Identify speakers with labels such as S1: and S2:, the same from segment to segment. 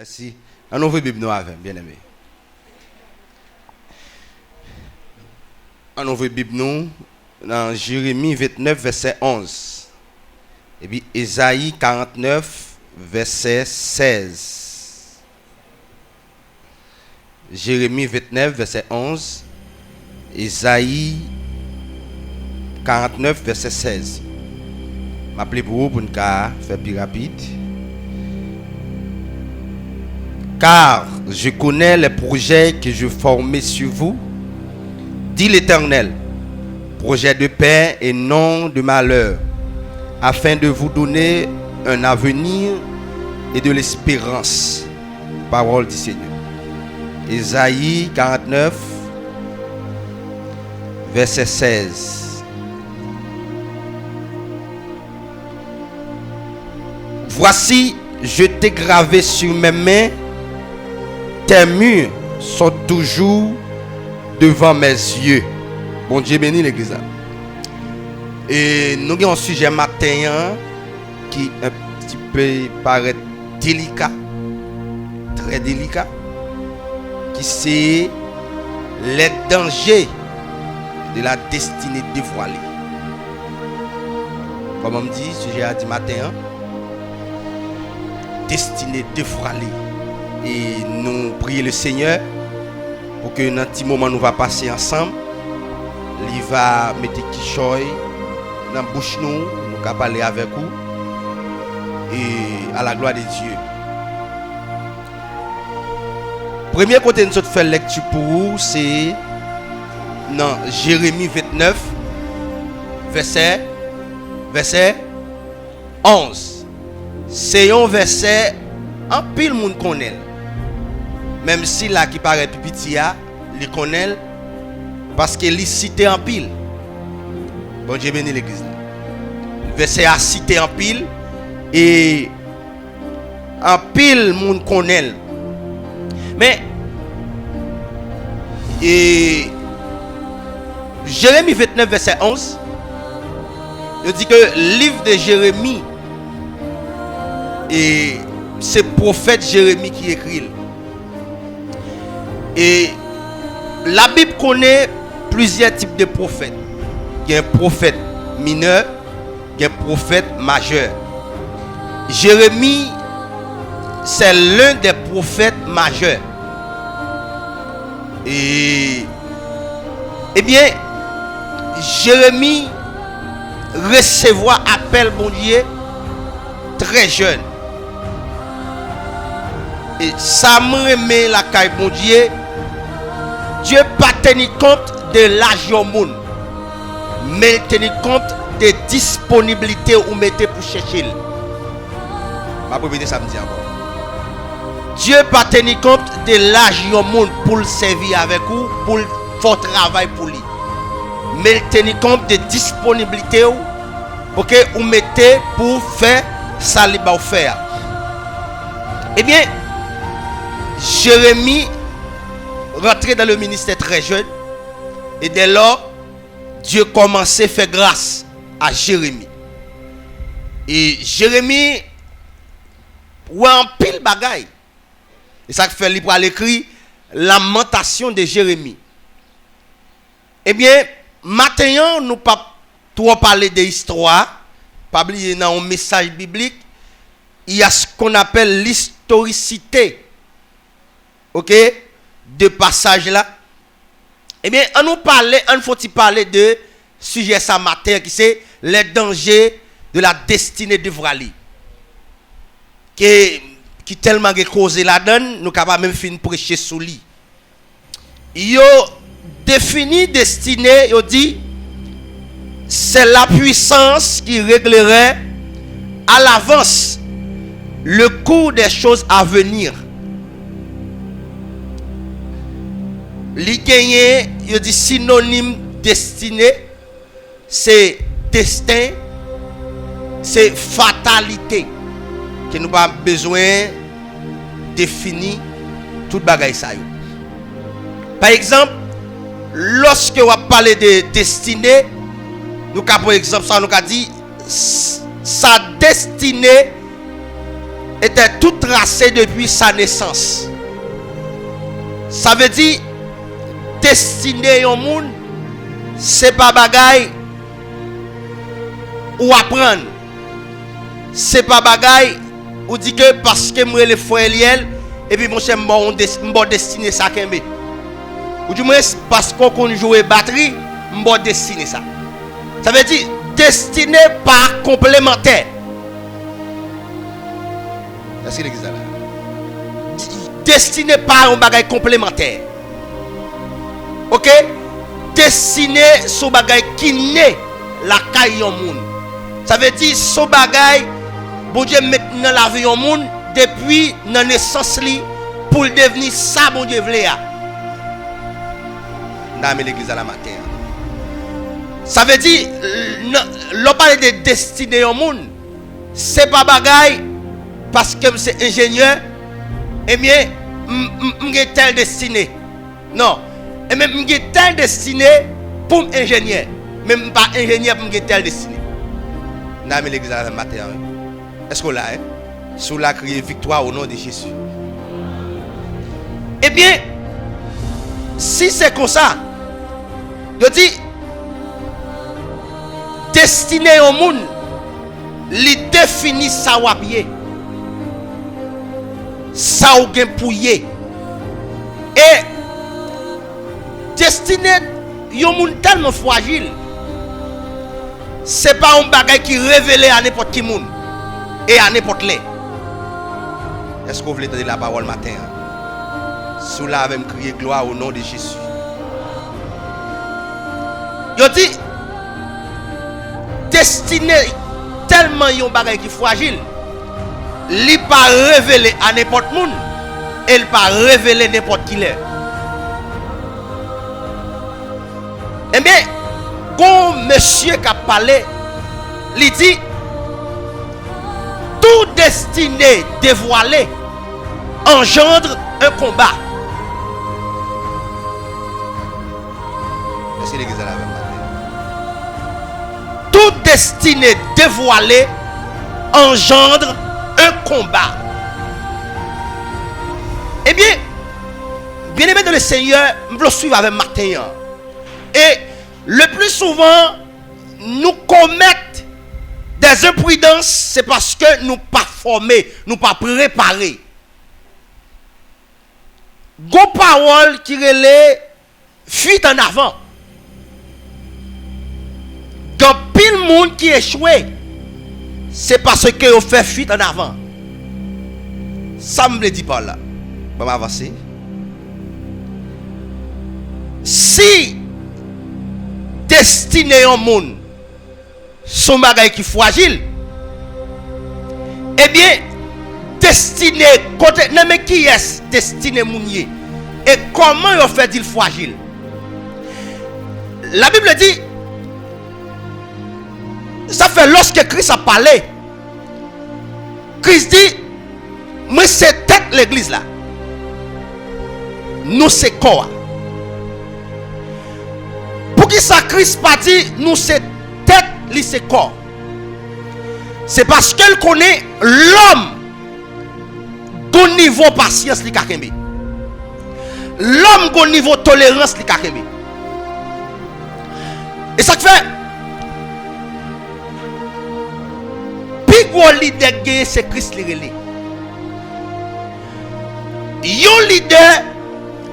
S1: Merci. On ouvre la Bible nous avec, bien aimé. On ouvre la Bible nous dans Jérémie 29, verset 11. Et puis Ésaïe 49, verset 16. Jérémie 29, verset 11. Ésaïe 49, verset 16. Je m'appelle pour vous pour nous faire plus rapide. Car je connais les projets que je formais sur vous, dit l'Éternel, projets de paix et non de malheur, afin de vous donner un avenir et de l'espérance. Parole du Seigneur. Ésaïe 49, verset 16. Voici, je t'ai gravé sur mes mains. Tes murs sont toujours devant mes yeux. Bon Dieu bénit l'église. Et nous avons un sujet matin qui un petit peu paraît délicat, très délicat, qui c'est les dangers de la destinée dévoilée. Comme on me dit, sujet à dit matin, destinée dévoilée. Et nous prions le Seigneur pour que dans un petit moment nous va passer ensemble. Il va mettre Kishoy dans la bouche nous va parler avec vous et à la gloire de Dieu. Premier côté nous faire lecture pour vous, c'est dans Jérémie 29 verset 11. C'est un verset en pile monde connaît. Même si là qui paraît petit, il connaît parce qu'il est cité en pile. Bon Dieu bénit l'église. Le verset a cité en pile et en pile monde connaît. Mais et Jérémie 29 verset 11, il dit que le livre de Jérémie, et c'est le prophète Jérémie qui écrit. Et la Bible connaît plusieurs types de prophètes. Il y a un prophète mineur, il y a un prophète majeur. Jérémie, c'est l'un des prophètes majeurs. Et bien, Jérémie recevoir appel bon Dieu très jeune. Et ça me remet la caille bon Dieu. Dieu pas tenu compte de l'âge au monde, mais il tenu compte des disponibilités où mettez pour chercher. Ma propriété samedi encore. Dieu pas tenu compte de l'âge au monde pour le servir avec vous, pour le faire travail pour lui. Mais il tenu compte des disponibilités pour que vous mettez pour faire ça li ba faire. Eh bien, Jérémie rentrait dans le ministère très jeune et dès lors Dieu commençait à faire grâce à Jérémie. Et Jérémie ou en pile bagaille. Et ça fait lui pour l'écrit Lamentation de Jérémie. Eh bien, maintenant nous pas trop parler de l'histoire, pas oublier dans un message biblique, il y a ce qu'on appelle l'historicité. OK, de passage là. Eh bien, on faut parler de sujet ça matin qui c'est les dangers de la destinée dévoilée. Qui tellement causé la donne, nous capable même fin prêcher sous lui. Yo défini destinée, yo dit c'est la puissance qui réglerait à l'avance le cours des choses à venir. Li gagné, il dit synonyme destiné, c'est destin, c'est fatalité que nous pas besoin définir toute bagaille ça yo. Par exemple, lorsque on parle de destinée, nous par exemple ça nous a dit sa destinée était tout tracé depuis sa naissance. Ça veut dire destiné au monde, c'est pas bagaille ou apprendre. C'est pas bagaille ou dit que parce que moi le frère Eliel et puis mon cher bon destiné ça kembe. Ou du moins parce qu'on joue batterie, bon destiné ça. Ça veut dire destiné par complémentaire. Est-ce que l'église là? Destiné par un bagage complémentaire. OK? Destiné sur bagage qui naît la caille au monde. Ça veut dire son bagage bon Dieu met dans la vie au monde depuis la naissance li pour devenir ça bon Dieu vle a. Dans l'église à la matin. Ça veut dire l'on parle de destinée au monde, c'est pas bagage parce que c'est ingénieur et bien m'ai telle destinée. Non, et même m'ai telle destinée pour ingénieur, même pas ingénieur pour m'ai telle destinée. Dans l'église à la matin. Est-ce qu'on l'a hein? Sous la criée victoire au nom de Jésus. Eh bien, si c'est comme ça, je dis destiné au monde, li définit ça ou bien. Ça ou bien pouillé. Et destiné au monde tellement fragile. C'est pas un bagage qui révèle à n'importe qui monde et à n'importe qui. Est-ce que vous voulez donner la parole matin? Sous là avec crier gloire au nom de Jésus. Yo dit destiné tellement yon bagay qui fragile, li pas révéler à n'importe monde, elle pas révéler n'importe qui l'est. Eh bien, quand monsieur qui a parlé, il dit tout destiné dévoilé engendre un combat. Est-ce que l'église est là? Tout destiné dévoilé engendre un combat. Eh bien, bien-aimé de le Seigneur, nous le suivre avec Martin. Et le plus souvent, nous commettons des imprudences, c'est parce que nous pas formés, nous pas préparés. Gon parole qui relève fuite en avant. Quand pile monde qui échoue, c'est parce que on fait fuite en avant. Ça me le dit pas là. On va avancer. Si destiné au monde son bagage qui fragile, eh bien destiné côté non mais qui est destiné mounier et comment il fait il fragile. La Bible dit ça fait lorsque Christ a parlé, Christ dit moi c'est tête l'église là, nous c'est corps. Pour qui ça Christ pas dit nous c'est tête li c'est corps, c'est parce qu'elle connaît l'homme au niveau patience li kakembe, l'homme au niveau tolérance li kakembe. Et ça fait plus gros leader gagné c'est Christ li relé. Yon leader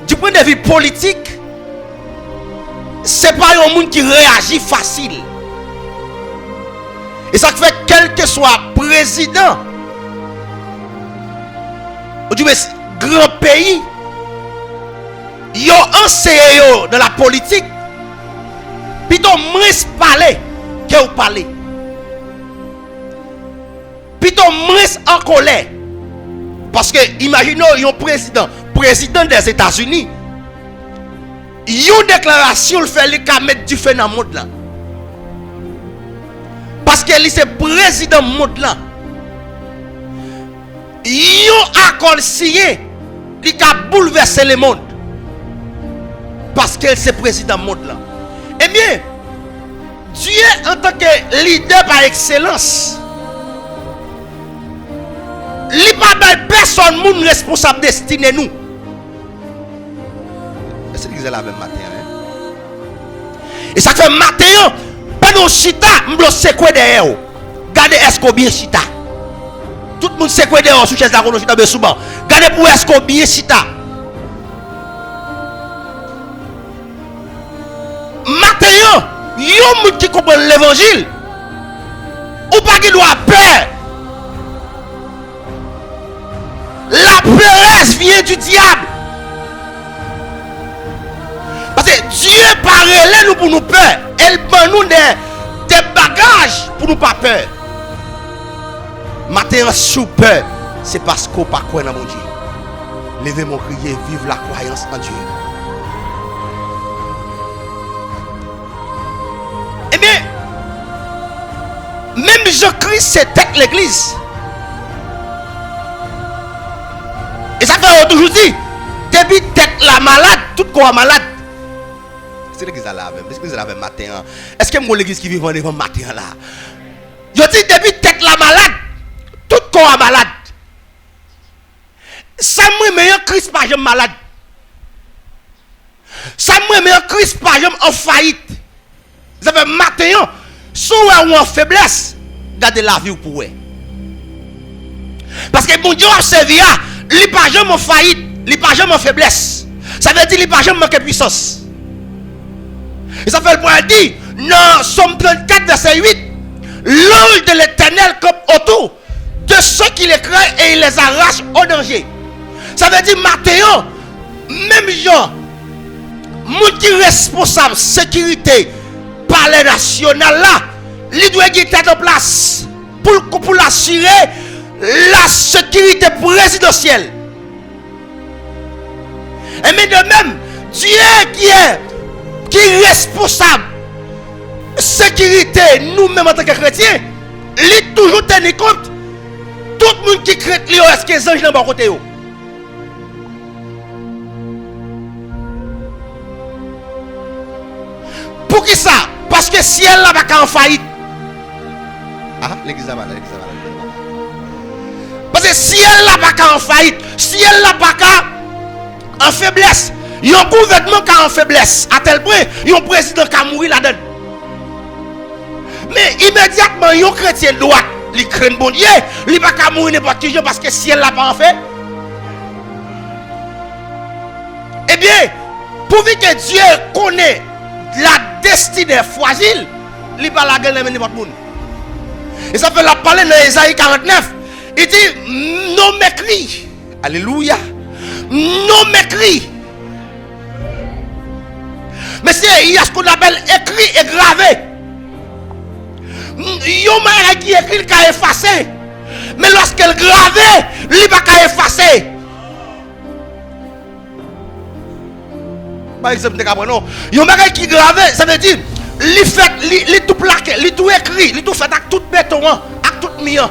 S1: du point de vue politique, c'est pas un monde qui réagit facile. Et ça fait quel que soit président ou du grand pays, yo enseigné dans la politique, plutôt moins parler que vous parlez. Plutôt moins en colère. Parce que imaginez un président des États-Unis, une déclaration le fait qu'à mettre du feu dans le monde là. Parce que c'est président du monde là. Un accord signé qui a bouleversé le monde. Parce que c'est président du monde là. Eh bien, Dieu en tant que leader par excellence, li pas de personne moun responsable destiné nous. C'est l'église la même matin. Et ça fait matin, pendant chita, m'blo c'est quoi derrière. Gardez est-ce qu'on bien chita. Tout le monde sait quoi derrière sous chaise la chita be souban. Gardez pour est-ce qu'on bien chita. Matin, yon moun qui comprend l'évangile. Ou pas qui doit peur. La peuresse vient du diable. Parce que Dieu parle nous pour nous peur. Elle prend nous des bagages pour nous pas peur. Matin sous peur, c'est parce qu'on pas croire dans mon Dieu. Levez mon crier, vive la croyance en Dieu. Eh bien, même Jésus-Christ c'était l'église. Et ça fait toujours dit, depuis tête la malade, tout corps malade. C'est l'église là même, l'église là même matin. Est-ce que mon l'église qui vit devant matin là? Je dis depuis tête la malade, tout corps malade. Ça me meilleur Christ pas jamais malade. Ça me meilleur Christ pas jamais en faillite. Ça fait matin, soit ou en faiblesse, gardez la vie pour eux. Parce que mon Dieu a servi à, il pas jamais en faillite, il pas jamais en faiblesse. Ça veut dire il pas jamais manquer puissance. Et ça fait le point dit, dans Somme 34 verset 8, l'ange de l'Éternel campe autour de ceux qui les craignent et il les arrache au danger. Ça veut dire matin, même gens, moun qui responsable sécurité palais national là, il doit être en place pour l'assurer la sécurité présidentielle. Et mais de même, Dieu qui est responsable sécurité nous-mêmes en tant que chrétiens, il toujours tenir compte tout le monde qui crée est-ce que les anges dans bon côté. Pour qui ça? Parce que si elle n'a pas en faillite. Ah, l'église là, l'église là. Parce que si elle n'a pas en faillite, si elle n'a pas en faiblesse, il y a un gouvernement qui est en faiblesse, à tel point, il y a un président qui a mouru là-dedans. Mais immédiatement, il y a un chrétien droit, il craint bon Dieu, il ne va pas mourir n'importe qui parce que si elle n'a pas en fait. Eh bien, pour que Dieu connaît la destinée fragile, il ne va pas la gueule de n'importe qui. Et ça fait la parler dans Isaïe 49. Il dit, non m'écrit. Alléluia. Non m'écrit. Mais il y a ce qu'on appelle écrit et gravé. Il y a un qui écrit qui a effacé. Mais lorsqu'elle gravé, il ne va pas effacer. Par exemple, il y a un qui gravé, ça veut dire, il tout plaqué, il tout écrit, il tout fait avec tout béton, avec tout mien.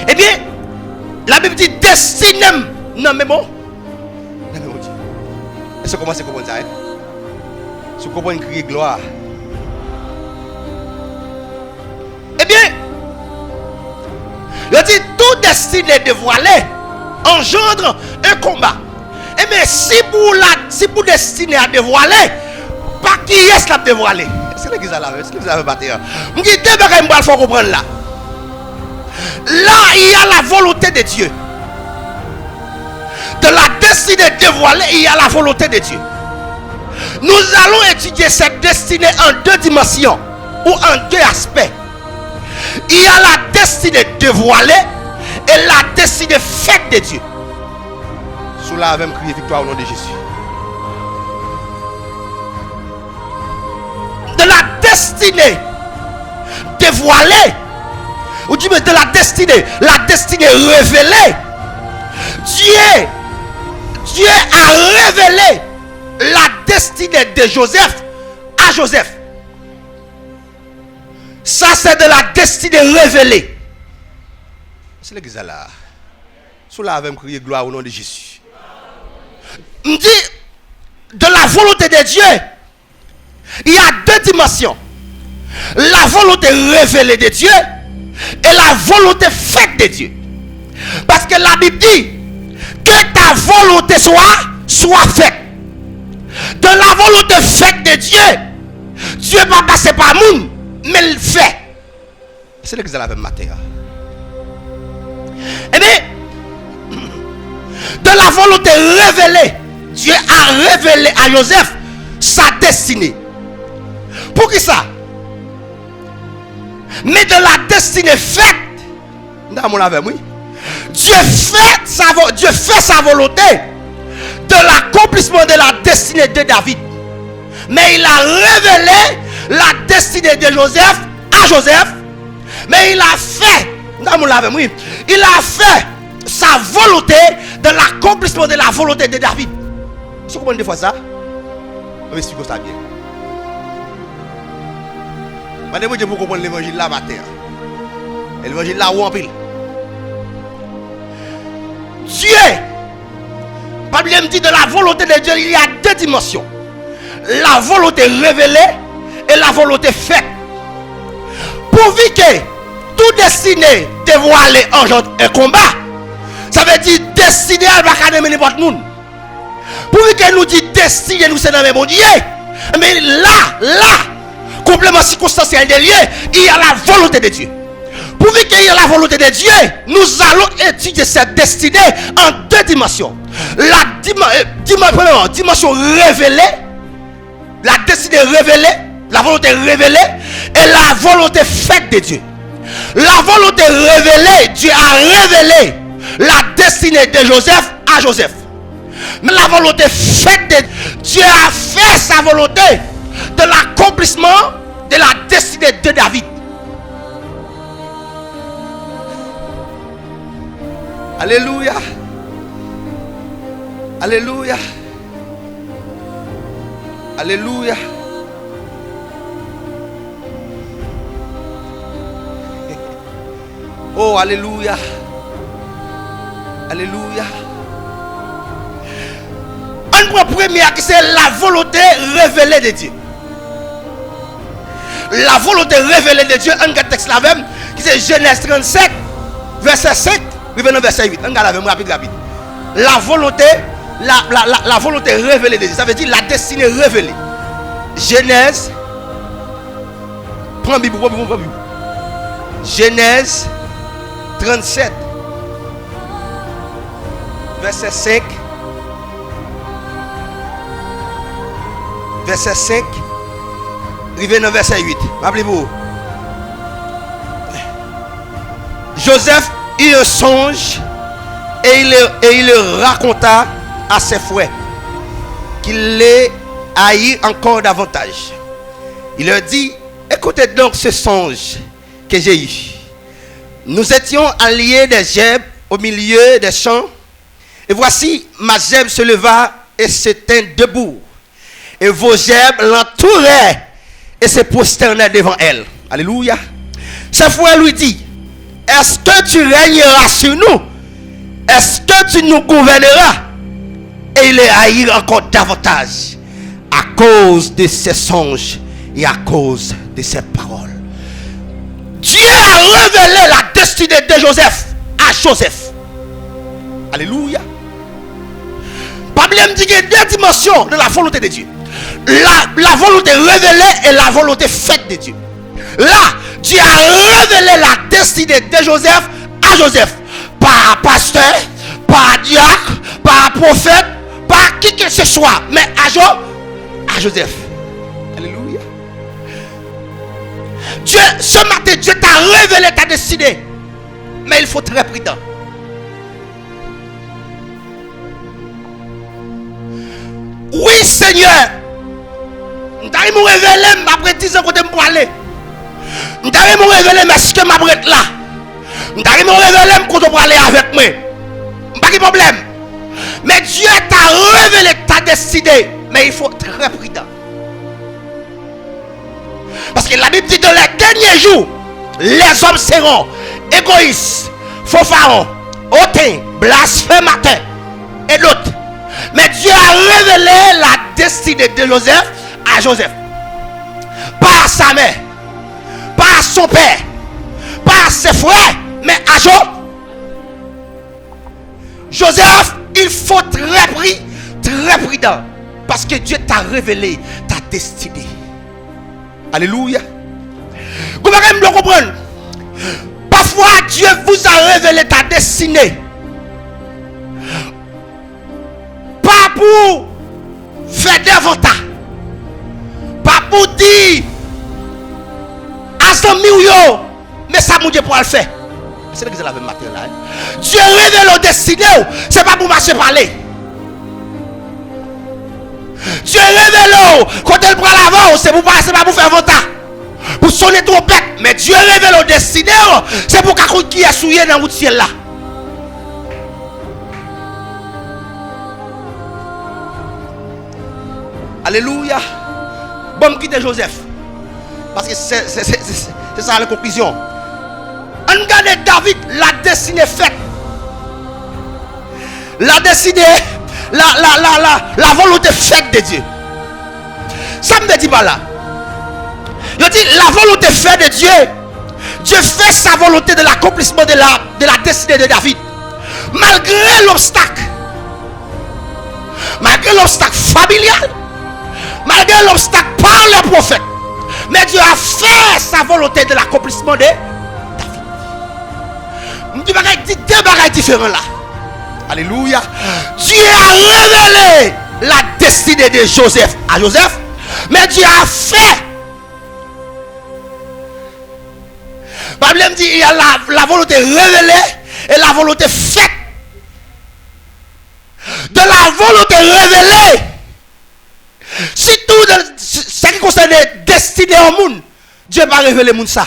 S1: Eh bien, la Bible dit destiné. Non, mais bon. Non, mais bon. Est-ce que vous commencez à comprendre ça? Si vous comprenez crier gloire. Eh bien, il dit tout destiné dévoilé engendre un combat. Eh bien, si pour destiné à dévoiler, pas qui est-ce la dévoiler? C'est l'église à la c'est l'église à la bataille. Je dis, deux bagages, il faut comprendre là. Là, il y a la volonté de Dieu. De la destinée dévoilée, il y a la volonté de Dieu. Nous allons étudier cette destinée en deux dimensions ou en deux aspects. Il y a la destinée dévoilée et la destinée faite de Dieu. Sous là, avec crier victoire au nom de Jésus. De la destinée dévoilée, ou du moins de la destinée révélée, Dieu a révélé la destinée de Joseph à Joseph. Ça, c'est de la destinée révélée. C'est l'église là. Sous là, avec crier gloire au nom de Jésus. On dit de la volonté de Dieu, il y a deux dimensions. La volonté révélée de Dieu et la volonté faite de Dieu. Parce que la Bible dit que ta volonté soit faite. De la volonté faite de Dieu, Dieu va passer par monde, mais il fait. C'est l'exemple avec Matthieu. Eh bien, de la volonté révélée, Dieu a révélé à Joseph sa destinée. Pour qui ça? Mais de la destinée faite, Dieu fait sa volonté de l'accomplissement de la destinée de David. Mais il a révélé la destinée de Joseph à Joseph. Mais il a fait sa volonté de l'accomplissement de la volonté de David. Tu comprends des fois ça? On va expliquer ça bien. Madame, vous comprenez l'évangile là, matin. L'évangile là, où en pile. Dieu, la Bible me dit de la volonté de Dieu, il y a deux dimensions. La volonté révélée et la volonté faite. Pourvu que tout destiné dévoilé engendre un combat, ça veut dire destiné à la n'importe monde. Pourvu que nous dit destiné nous c'est dans le bon Dieu, mais là, complément circonstanciel de lié, il y a la volonté de Dieu. Pourvu qu'il y ait la volonté de Dieu, nous allons étudier cette destinée en deux dimensions. La dimension révélée, la destinée révélée, la volonté révélée et la volonté faite de Dieu. La volonté révélée, Dieu a révélé la destinée de Joseph à Joseph. Mais la volonté faite de Dieu a fait sa volonté de l'accomplissement de la destinée de David. Alléluia. Alléluia. Alléluia. Oh, alléluia. Alléluia. On prend première qui c'est la volonté révélée de Dieu. La volonté révélée de Dieu, un texte là même qui c'est Genèse 37 verset 5 verset 8. On regarde la même rapide. La volonté la volonté révélée de Dieu, ça veut dire la destinée révélée. Genèse, prends Bible. Genèse 37 verset 5 arrivé dans verset 8. Rappelez-vous, Joseph eut un songe et il le raconta à ses frères qu'il les haït encore davantage. Il leur dit: écoutez donc ce songe que j'ai eu. Nous étions alliés des gerbes au milieu des champs, et voici ma gerbe se leva et se tint debout, et vos gerbes l'entouraient et se prosternaient devant elle. Alléluia. Ses frères lui dit: est-ce que tu régneras sur nous? Est-ce que tu nous gouverneras? Et il les haït encore davantage à cause de ses songes et à cause de ses paroles. Dieu a révélé la destinée de Joseph à Joseph. Alléluia. La Bible dit qu'il y a deux dimensions de la volonté de Dieu. La volonté révélée et la volonté faite de Dieu. Là, Dieu a révélé la destinée de Joseph à Joseph. Par pasteur, par diacre, par prophète, par qui que ce soit. Mais à Joseph. Alléluia. Dieu, ce matin, Dieu t'a révélé ta destinée. Mais il faut être très prudent. Oui, Seigneur. T'as me révélé, après 10 ans, côté pour aller. T'as me révélé, mais est-ce que ma brette là? T'as me révélé, quand on pour aller avec moi. Pas de problème. Mais Dieu t'a révélé ta destinée. Mais il faut être très prudent. Parce que la Bible dit que dans les derniers jours, les hommes seront égoïstes, fanfarons, hautains, blasphémateurs et d'autres. Mais Dieu a révélé la destinée de Joseph à Joseph. Par sa mère, par son père, par à ses frères, mais à Joseph, il faut très prudent. Parce que Dieu t'a révélé ta destinée. Alléluia. Comment vous me comprendre? Parfois, Dieu vous a révélé ta destinée. Pas pour faire des ventes. Pas pour dire à son million. Mais ça, mon Dieu, pour le faire. C'est ce que la même matin là. Dieu révèle la destinée. C'est pas pour marcher parler. Dieu révèle quand elle prend l'avant, c'est pas pour faire venta, pour sonner trompette. Mais Dieu révèle au destiné, c'est pour qu'il qui est souillé dans le ciel là. Alléluia. Bon, quitte Joseph. Parce que c'est ça la conclusion. On regarde David, la destinée faite. La destinée. La volonté faite de Dieu. Ça me dit pas là. Je dis la volonté faite de Dieu. Dieu fait sa volonté de l'accomplissement de la destinée de David. Malgré l'obstacle. Malgré l'obstacle familial. Malgré l'obstacle par le prophète. Mais Dieu a fait sa volonté de l'accomplissement de David. Je dis deux bagages différents là. Alléluia. Dieu a révélé la destinée de Joseph à Joseph. Mais Dieu a fait. La Bible dit il y a la volonté révélée et la volonté faite. De la volonté révélée. Surtout ce qui concerne la destinée au monde. Dieu va révéler le monde ça.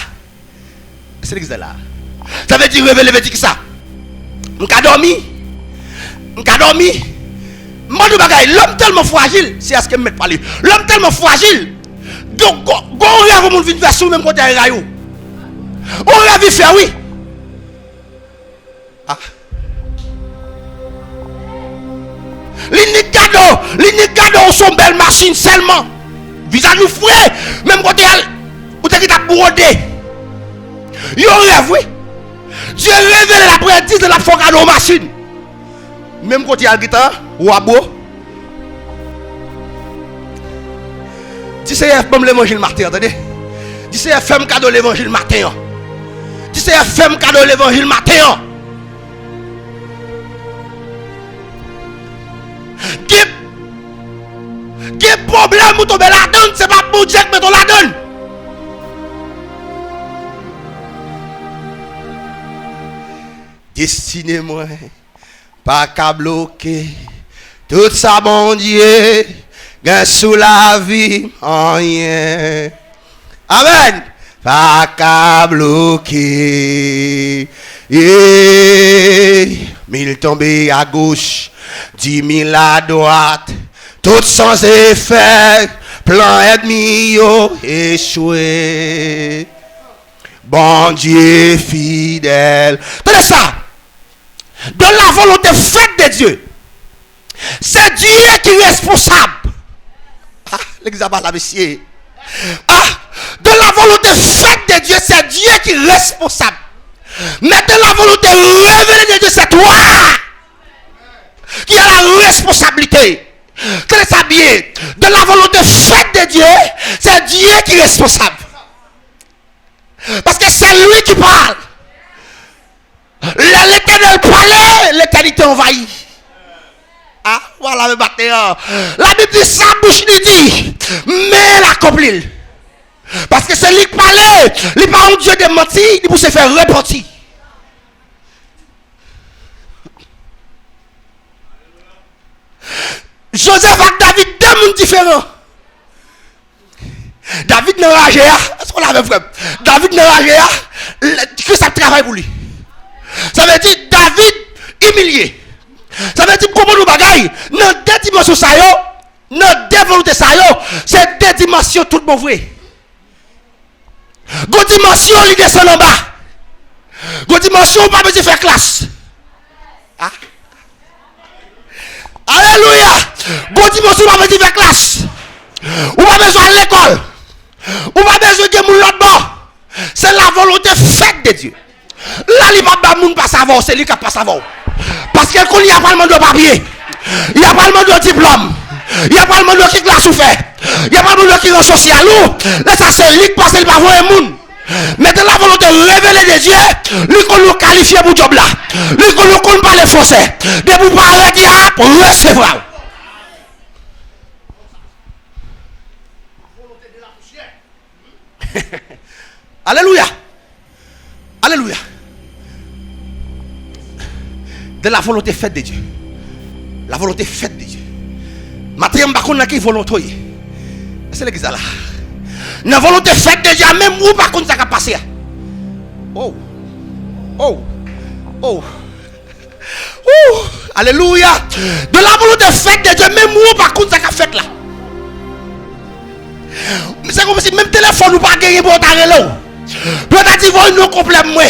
S1: C'est l'exemple là. Ça veut dire révéler, veut dire que ça. On a dormi. L'homme tellement fragile, c'est à ce que je me parle. L'homme tellement fragile, donc, on rêve au monde vers même côté de on rêve faire oui. Ah. Les cadeaux sont belles machines seulement. Visage nous fouet, même côté où tu as brodé. Yo rêve oui. Dieu révèle la prédise de la foi cadeau machine. Même quand il y a le guitare, ou à beau. Dis c'est FM l'évangile matin, attendez. Dis c'est FM cadeau l'évangile matin. Dis c'est FM cadeau l'évangile matin. Quel problème vous tombez la donne, c'est pas pour Dieu que mettons la donne. Destinez-moi. Pas qu'à bloquer tout ça, bon Dieu, gain sous la vie, rien. Amen. Pas qu'à bloquer. 1000 tombés à gauche, 10 000 à droite, tout sans effet, plan ennemi échoué. Bon Dieu fidèle. Tenez ça. De la volonté faite de Dieu. C'est Dieu qui est responsable. Ah, l'examen là, monsieur. Ah, de la volonté faite de Dieu, c'est Dieu qui est responsable. Mais de la volonté révélée de Dieu, c'est toi qui as la responsabilité. Tenez ça bien. De la volonté faite de Dieu, c'est Dieu qui est responsable. Parce que c'est lui qui parle. L'éternel parlait, l'éternité envahit. Ah, voilà le matin. La Bible dit sa bouche dit, mais l'accomplit. Parce que c'est lui qui parlait, il n'est pas un Dieu de mentir, il peut se faire repentir. Joseph et David, deux mondes différents. David n'a pas réagi. Est-ce qu'on l'avait frère? David n'a pas réagi. Que ça travaille pour lui. Ça veut dire David humilié. Ça veut dire comment nous bagaille. Dans deux dimensions, dans deux volontés, c'est deux dimensions toutes mauvaises. Deux dimensions, il descend en bas. Deux dimensions, on ne peut pas besoin de faire classe. Ah. Alléluia. Deux dimensions, on ne peut pas besoin de faire classe. On n'a pas besoin de l'école. On n'a pas besoin de l'autre bord. C'est la volonté faite de Dieu. Là, il va pas moun pas savoir, c'est lui qui pas savoir. Parce qu'il n'y a pas le de papier. Il n'y a pas le de diplôme. Il n'y a pas le de qui l'a souffert. Il n'y a pas le de qui est social. Là, ça c'est lui qui passe le bavon et moun. Mais de la volonté de révéler des dieux, lui qu'on nous qualifie pour job là. Lui qu'on nous connaît pas les français. De vous parler diable, pour recevoir. Alléluia. Alléluia. De la volonté faite de Dieu. La volonté faite de Dieu. Matériel par contre qui volonté. C'est l'église là. La volonté faite de Dieu même ou par contre ça va passer. Oh. Oh. Oh. Oh. Alléluia. De la volonté faite de Dieu même ou par contre ça va fait là. C'est comme si même téléphone ou pas gagner pour t'arrêter là. Peut-être qu'ils vont nous complètement.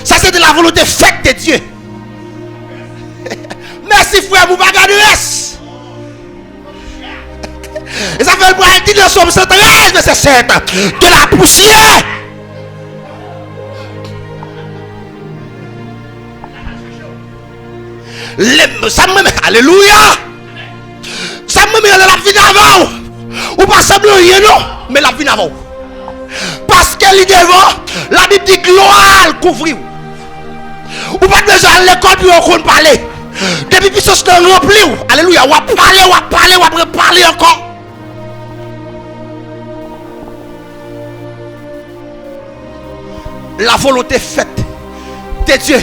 S1: Ça c'est de la volonté faite de Dieu. Merci frère, vous pas garder reste. Et ça fait le bras dit dans Somme 113, verset 7. De la poussière. Ça me alléluia. Ça me met la vie d'avant. Ou pas semblant rien non, mais la vie d'avant. Parce qu'elle est devant, la Bible dit gloire couvrir. Ou pas déjà à l'école puis on compte parler. Depuis que ce est rempli, alléluia, on va parler encore. La volonté faite de Dieu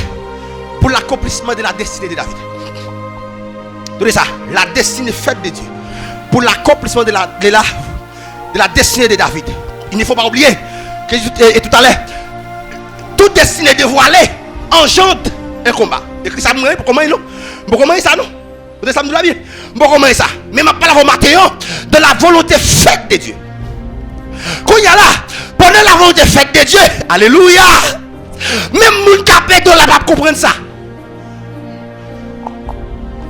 S1: pour l'accomplissement de la destinée de David. Donnez ça, la destinée faite de Dieu pour l'accomplissement de la destinée de David. Il ne faut pas oublier que tout à l'heure, toute destinée dévoilée engendre un combat. Et ça me comment il comment ça non? Vous ça me dit bien. Comment ça? Mais ma parole matin de la volonté faite de Dieu. Quand il y a là, pendant la volonté faite de Dieu, alléluia. Même moun capé de la pas comprendre ça.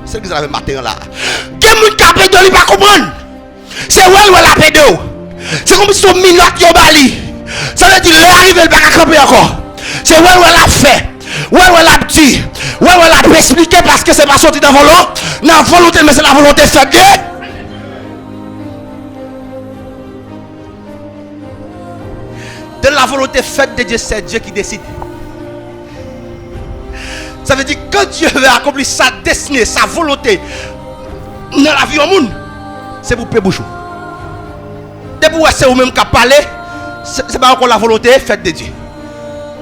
S1: C'est que vous avez matin là. Quel moun capé de lui pas comprendre? C'est où la paix de. C'est comme si son minute yo bali. Ça veut dire l'arrive elle pas camper encore. C'est où elle a fait. Ouais, elle a dit. Ouais, elle a expliqué parce que c'est pas sorti dans la volonté, mais c'est la volonté faite de. De la volonté faite de Dieu, c'est Dieu qui décide. Ça veut dire que Dieu veut accomplir sa destinée, sa volonté dans la vie au monde, c'est pour payer bouchon. Depuis que c'est vous-même qui parlez, c'est pas encore la volonté faite de Dieu.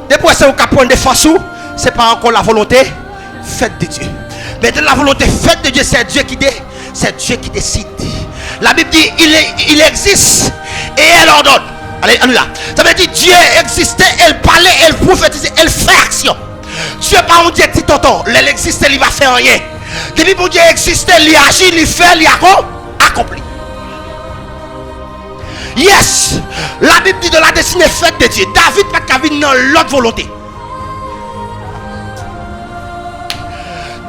S1: Depuis que c'est vous qui prendre des forces, c'est pas encore la volonté faite de Dieu. Mais de la volonté faite de Dieu, c'est Dieu qui décide. La Bible dit il existe et elle ordonne. Allez, là. Ça veut dire Dieu existait, elle parlait, elle prophétisait, elle fait action. Dieu pas un Dieu petit tonton, elle existe, il va faire rien. Depuis que Dieu existe, il agit, il fait, il accomplit. Yes, la Bible dit de la destinée faite de Dieu. David pas qu'à venir dans l'autre volonté.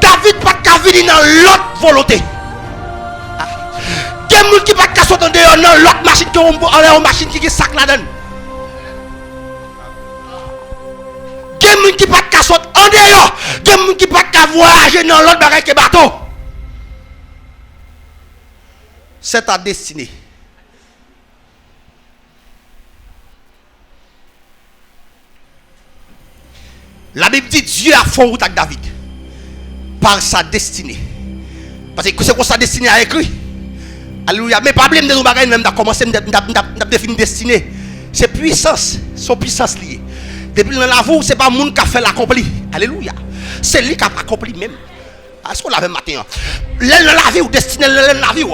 S1: David pas qu'à venir dans l'autre volonté. Il y a des gens qui pas qu'à sortir dans l'autre machine qui ont une machine qui sac là-dedans. Il y a des gens qui pas qu'à sortir en dehors. Il y a des gens qui pas qu'à voyager dans l'autre bagage que bateau. C'est ta destinée. La Bible dit Dieu a fait route avec David par sa destinée. Parce que c'est quoi sa destinée a écrit. Alléluia. Mais pas blâme de nous bagages même d'avoir commencé à définir destinée. C'est puissance, son puissance liée. Depuis dans la vie, c'est pas le monde qui a fait l'accompli. Alléluia. C'est lui qui a accompli même. Est-ce qu'on l'avait matin? L'elle dans la vie ou destinée l'elle dans la vie.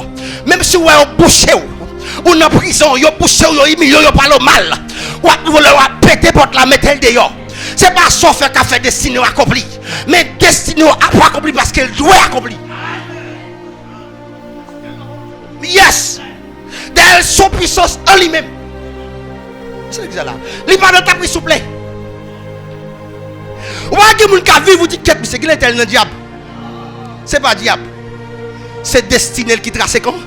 S1: Même si vous avez bouché ou en prison, vous avez bouché ou vous avez humilié, vous avez parlé mal. Vous avez pété pour la mettre dehors. C'est pas ça qui a fait destinée accompli. Mais destinée a pas accompli parce qu'elle doit accomplir. Yes. D'elle son puissance en lui-même. C'est ça là. Il pas de tapis souple. Ou pas que moun ka vivre vous dit que c'est qu'il est tel dans diable. C'est pas diable. C'est destiné qui trace comme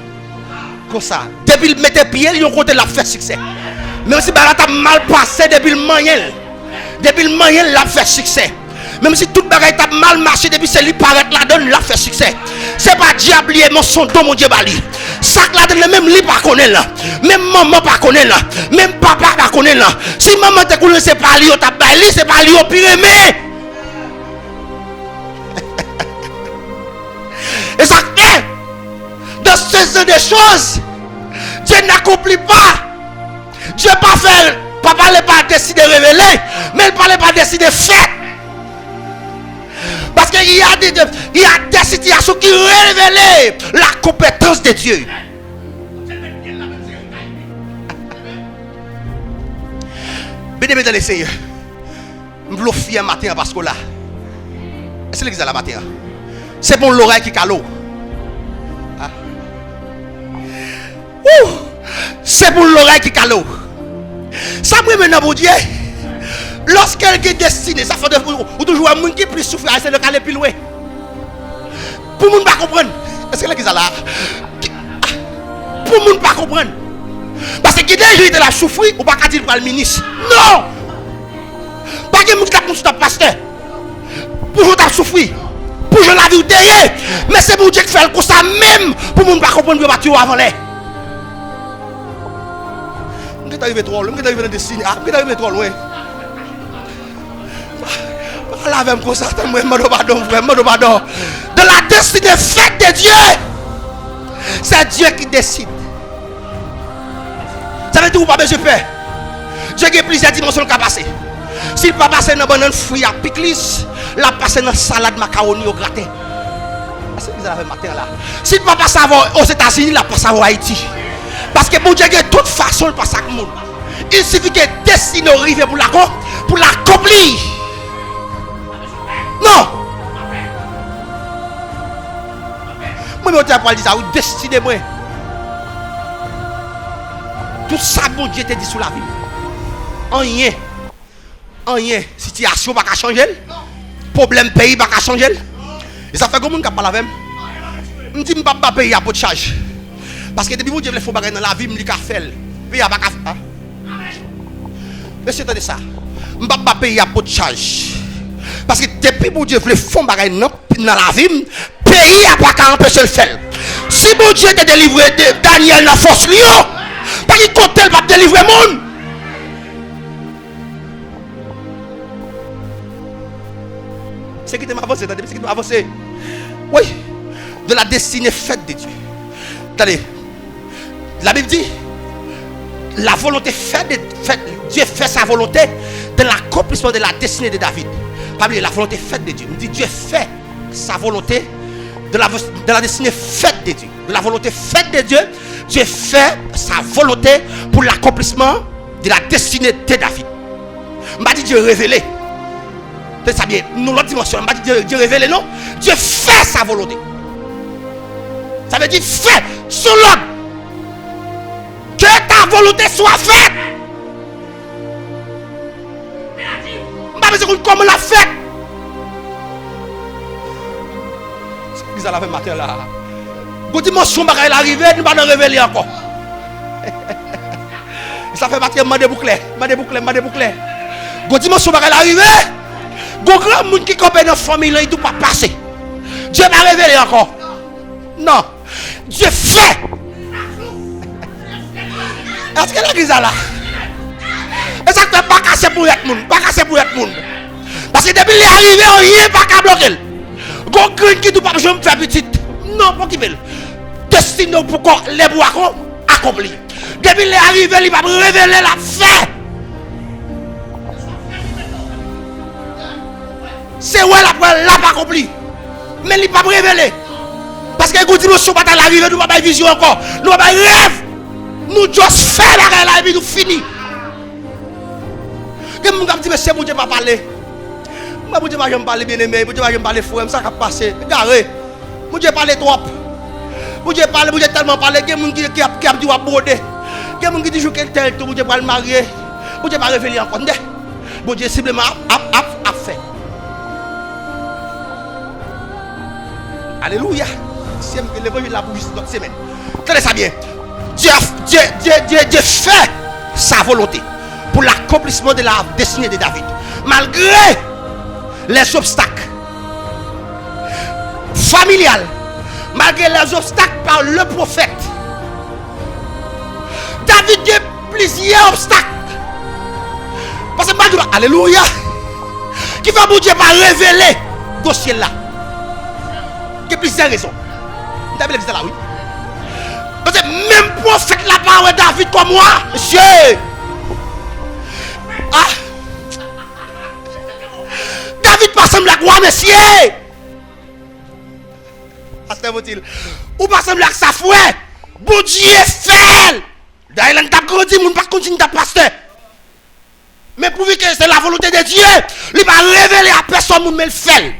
S1: ça. Depuis il mette pied, il côté la faire succès. Mais aussi bah ta mal passé depuis le manuel. Depuis le moyen, il a fait succès. Même si toute bagaille t'a mal marché, depuis c'est lui paraît la donne, il a fait succès. C'est pas diable lié, mon son don, mon Dieu, bali. Ça la donne, même lui pas connaît là. Même maman pas connaît là. Même papa pas connaît là. Si maman te connaît, c'est pas lui, t'as baili, c'est pas lui, au pire aimé. Et ça fait, dans ce sens des choses, Dieu n'accomplit pas. Dieu pas fait, papa n'est pas décidé de révéler, mais il parlait pas décidé de faire. Parce qu'il y a des situations qui révèlent la compétence de Dieu. Bien dans les Seigneur, je veux fier matin parce que là, c'est l'église à la matin. C'est bon l'oreille qui calo. Ah. C'est bon l'oreille qui calo. Ça me met dans mon Dieu. Lorsqu'elle est destinée, ça fait de toujours un monde qui plus souffrir, c'est le cas le plus loin. Pour le monde pas comprendre. Est-ce que l'église là? Pour le monde pas comprendre. Parce que qui déjà de la souffrir, ou pas qu'à dire pour le ministre. Non! Pas que monde qui a sur pasteur. Pour vous souffrir. Pour je la vie derrière. Mais c'est pour Dieu qui fait comme ça même pour le monde pas comprendre que tu avant l'air. Je suis arrivé trop loin, je suis arrivé dans le destin. Je suis arrivé trop loin. Là, avec moi, ça, pardon. De la destinée faite de Dieu, c'est Dieu qui décide. Ça veut dire que vous n'avez pas besoin de peur. Dieu a plusieurs dimensions qui a passé. S'il ne pas passer dans banane fruit à piclis, il a passé dans salade macaroni au gratin. S'il ne pas passer aux États-Unis, il a passé à Haïti. Parce que bon Dieu a de toute façon, il passe à tout le monde. Il suffit que destinée arrive pour l'accomplir. Non. Moi, je ne dis ça, vous destinez moi. Tout ça, bon Dieu te dit sous la vie. Rien. Situation pas changer. Problème pays pas changer. Et ça fait comme on ne parle avec moi. Je dis que je ne peux pas payer à peu de charge. Parce que depuis que Dieu veut faire dans la vie, je ne peux pas faire. Payer à pas faire. Laissez-moi ça. Je ne peux pas payer à peu de charge. Parce que depuis que Dieu veut faire dans la vie, pays n'a pas qu'à empêcher le faire. Si bon Dieu t'a délivré de Daniel dans la force lion, pas qu'il compte elle va délivrer le monde. C'est qui t'a avancé, c'est qui t'a avancé. Oui, de la destinée faite de Dieu. Attendez, la Bible dit, la volonté faite de Dieu fait sa volonté de l'accomplissement de la destinée de David. Pas oublier la volonté faite de Dieu. Il dit Dieu fait sa volonté de la destinée faite de Dieu. De la volonté faite de Dieu, Dieu fait sa volonté pour l'accomplissement de la destinée de David. Je ne dis Dieu révélé. C'est ça bien. Nous l'autre dimension. Je ne dis Dieu révélé, non. Dieu fait sa volonté. Ça veut dire fait sur l'homme. Que ta volonté soit faite. Comme on l'a fait. C'est bizarre la matin là. Vous dimension bagaille l'arrivée, nous pas révéler encore. Ça fait partie de bouclé. Vous dimension bagaille l'arrivée. Vous grand monde qui compte dans la famille, il ne doit pas passer. Dieu n'a révélé encore. Non. Dieu fait. Est-ce que l'église là? Et ça ne fait pas casser pour être monde. Pas casser pour être monde. Parce que depuis les arrivés, on n'y est pas qu'à bloquer. Gon qui ne pas je me faire petite. Non, pour qui veut. Destiné pour les bois accomplis. Depuis les arrivés, il va révéler la fin. C'est où la pas accompli. Mais il ne va pas révéler. Parce que nous disons que nous l'arrivée, nous n'avons pas de vision encore. Nous n'avons pas de rêve. Nous juste faire la rêve et puis nous finissons. Que nous avons dit, mais c'est bon Dieu pas parler. Moi, Dieu va me parler bien aimé, Dieu va me parler fou, ça va passer. Garé. Dieu parle trop. Dieu parle, Dieu tellement parler que mon qui a dit à border. Que mon qui dit que tel tout Dieu va le marier. Dieu va révéler encore. Dieu simplement a fait. Alléluia. C'est l'évangile de la bouche de notre semaine. Tenez ça bien. Dieu fait sa volonté pour l'accomplissement de la destinée de David. malgré les obstacles familiales, malgré les obstacles par le prophète, David a plusieurs obstacles. Parce que malgré, alléluia, qui va vous dire pas révéler ce dossier là. Il y a plusieurs raisons. David est là, oui. Parce que même prophète là pas David comme moi, monsieur. Ah. David pas semble la gloire, monsieur. Assemble-t-il. Ou pas semble que ça fouet. Bon Dieu fait. D'ailleurs, on t'a grandi, on pas continuer ta pasteur. Mais pour que c'est la volonté de Dieu, il va révéler à personne, mais le fait.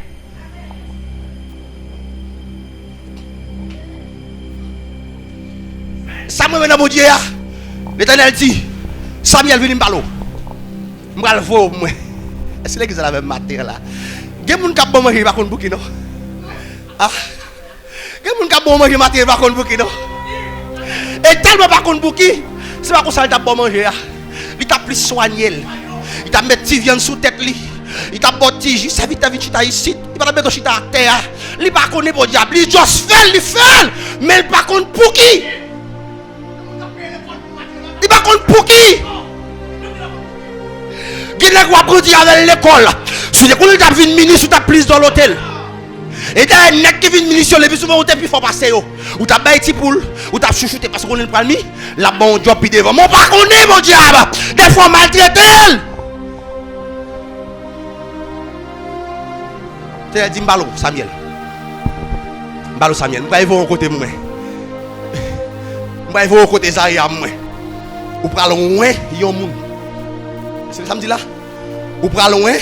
S1: Samuel dans mon Dieu, l'Éternel dit, Samuel vient me parler. Je vais le voir. Est-ce que l'église a la même matière là? Il y a des gens qui ont mangé par contre bouquet non? Ah, il y a des gens qui ont mangé matière par contre bouquet non? Et tellement par contre bouquet, c'est pas comme ça qu'il a bon manger. Il t'a plus soigné. Il t'a mis petit viande sous tête lui. Il t'a botti jus, ça vite ta chita ici. Il va mettre chita à terre. Il pas connaît pour diable, il juste fait, mais il pas contre pour qui? Il pas contre pour qui? Qui n'est pas grandi avec l'école. Si tu as vu une ministre, tu as pris dans l'hôtel. Et tu as un mec qui vient une ministre, le plus souvent, tu as passer. Ou tu as baillé poule, ou tu as chouchouté parce qu'on est pas mis. La bon job puis devant. Mon pas connaît mon diable. Des fois maltraité. Tu as dit Mbalo, Samuel. Mbalo Samuel. Je vais voir côté moi. Je vais voir côté Zaya moi. Ou pral loin yon moun. C'est samedi là. Ou pral loin.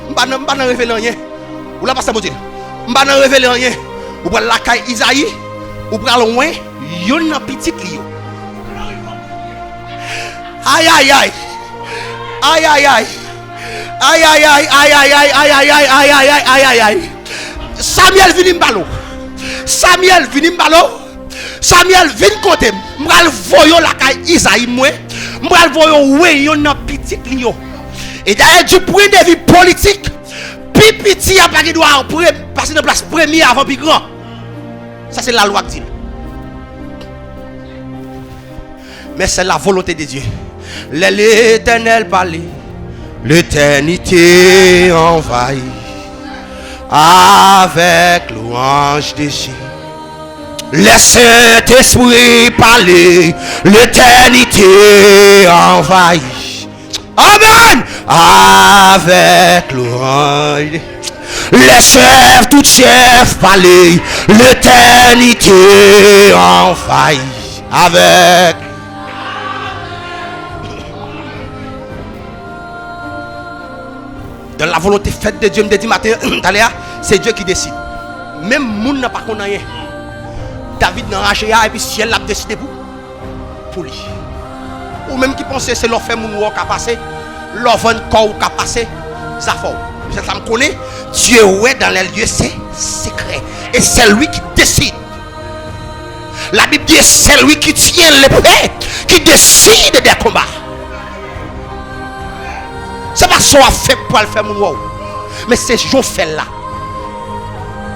S1: M'pa nan révéler rien. Ou là pas ça motil. M'pa nan révéler rien. Ou pral la kay Isaïe. Ou pral loin yon nan petit li yo. Aïe aïe aïe. Aïe aïe aïe. Aïe aïe aïe aïe aïe aïe aïe aïe aïe aïe aïe aïe aïe aïe. Samuel vini m'balo. Samuel vini m'balo. Samuel vient côté, m'bral voyo la kay Isaïe moi, m'bral voyo ouais yon nan petit li yo. Et d'ailleurs du point de vue politique, pi petit a pas qui doit passer de place première avant plus grand. Ça c'est la loi qui dit. Mais c'est la volonté de Dieu. L'Éternel parlait, l'éternité envahit avec louange de Dieu. Laisse cet esprit parler, l'éternité envahit. Amen. Avec louange. Laisse chef, tout chef parler, l'éternité envahit. Avec. Dans la volonté faite de Dieu, me dit matin, c'est Dieu qui décide. Même moun n'a pas connu rien. David n'a raché et puis ciel l'a décidé pour lui. Ou même qui pensait c'est leur fait mon qui a passé, leur vent corps qui a passé, ça fait. Ça me connaît. Dieu ouais dans les lieux c'est secret et c'est lui qui décide. La Bible dit c'est lui qui tient l'épée, qui décide des combats. C'est pas son fait pour le faire mon wow, mais c'est je fais là.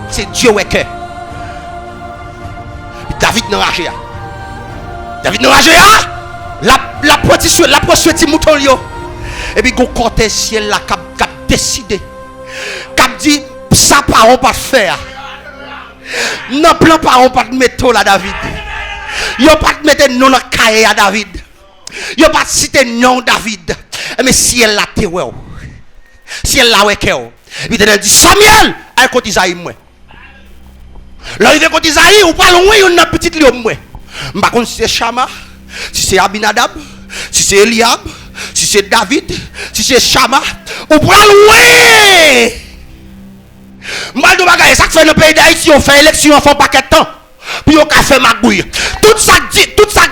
S1: C'est Dieu ouais que. David n'a ragé. David n'a ragé. La prostituée mouton yo. Et puis, il y a ciel là qui a décidé. Qui a dit, ça parole pas faire. Non, plan parole pas de mettre là, David. Il n'y a pas de mettre non dans cahier à David. Il n'y a pas de citer non David. Mais ciel là, t'es ouais. Ciel là, ouais, il a dit, Samuel, à côté Isaïe, moi. Là, il vient contre Isaïe, ou pas loin, il y a une petite lion. Je ne sais pas si c'est Shama, si c'est Abinadab, si c'est Eliab, si c'est David, si c'est Shama, ou pas loin. Je ne sais pas ça fait dans le pays d'Haïti, on fait élection, on fait pas de temps. Puis on a fait magouille. Tout ça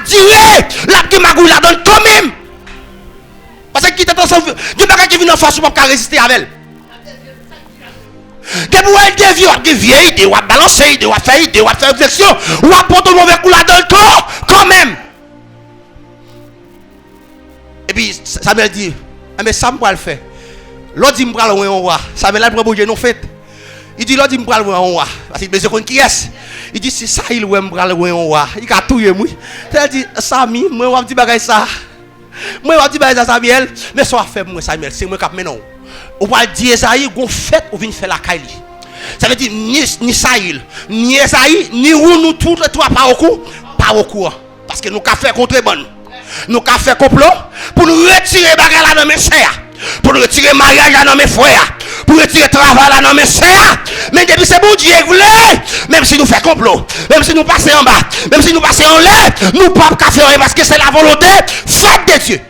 S1: direct, la qui magouille la donne quand même. Parce que qui est ensemble, il y a des qui viennent en face pour résister avec elle. Des vieilles idées, ou à balancer idées, ou à faire idées, ou à faire réflexion, ou à porter le mauvais coup là dans le corps, quand même. Et puis Samuel dit, mais ça me va le faire. L'autre dit, m'bral un roi. Samuel a proposé non fait. Il dit, l'autre dit, m'bral un roi. Parce qu'il besoin qui est. Il dit, c'est ça, il ou m'bral un roi. Il a tout moi. Il dit, Sami, moi, on dit bagay ça. Moi, on dit bagay ça, Samuel. Mais ça fait moi, Samuel, c'est moi qui maintenant. On va dire, Esaïe, qu'on fait, on vient faire la caille. Ça veut dire, ni Saïl, ni Esaïe, ni où nous tous les trois, pas au cours. Parce que nous avons fait contre bonne. Nous avons fait complot pour nous retirer bagay là dans mes serres. Pour nous retirer mariage là dans mes frères. Pour retirer travail là dans mes serres. Mais depuis c'est bon Dieu voulait. Même si nous faisons complot. Même si nous passons en bas. Même si nous passons en l'air. Nous ne pouvons pas faire parce que c'est la volonté faite de Dieu.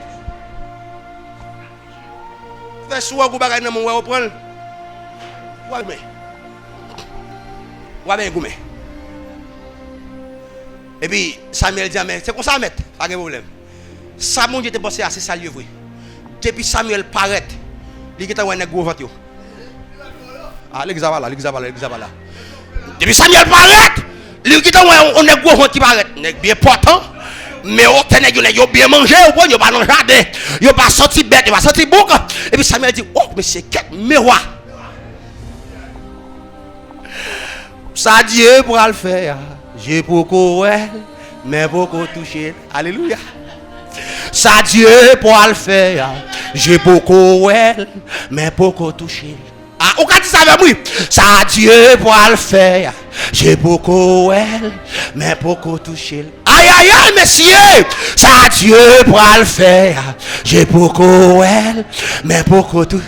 S1: Fais soin que bagay dans mon ouais prendre. Ouais mais. Ouais ben goumé. Et puis Samuel dit mais c'est comme ça mettre, pas de problème. Ça mon Dieu te pensé assez sérieux vrai. Depuis Samuel paraît, il était un gros ventre. Ah l'examen là. Depuis Samuel paraît, il était un gros ventre qui paraît, bien portant. Mais aucun nèg bien mangé, ou pas dans jardin, yo pas sorti bête, yo pas sorti bouc. Et puis Samuel dit "Oh, mais c'est quel miroir." Ça Dieu pour le faire. J'ai beaucoup mais beaucoup touché. Alléluia. Ça Dieu pour le faire. J'ai beaucoup mais beaucoup touché. Ah, on a dit ça avec moi. Ça Dieu pour le faire. J'ai beaucoup mais beaucoup touché. Aïe aïe aïe messieurs. Ça Dieu pour le faire. J'ai beaucoup mais beaucoup touché.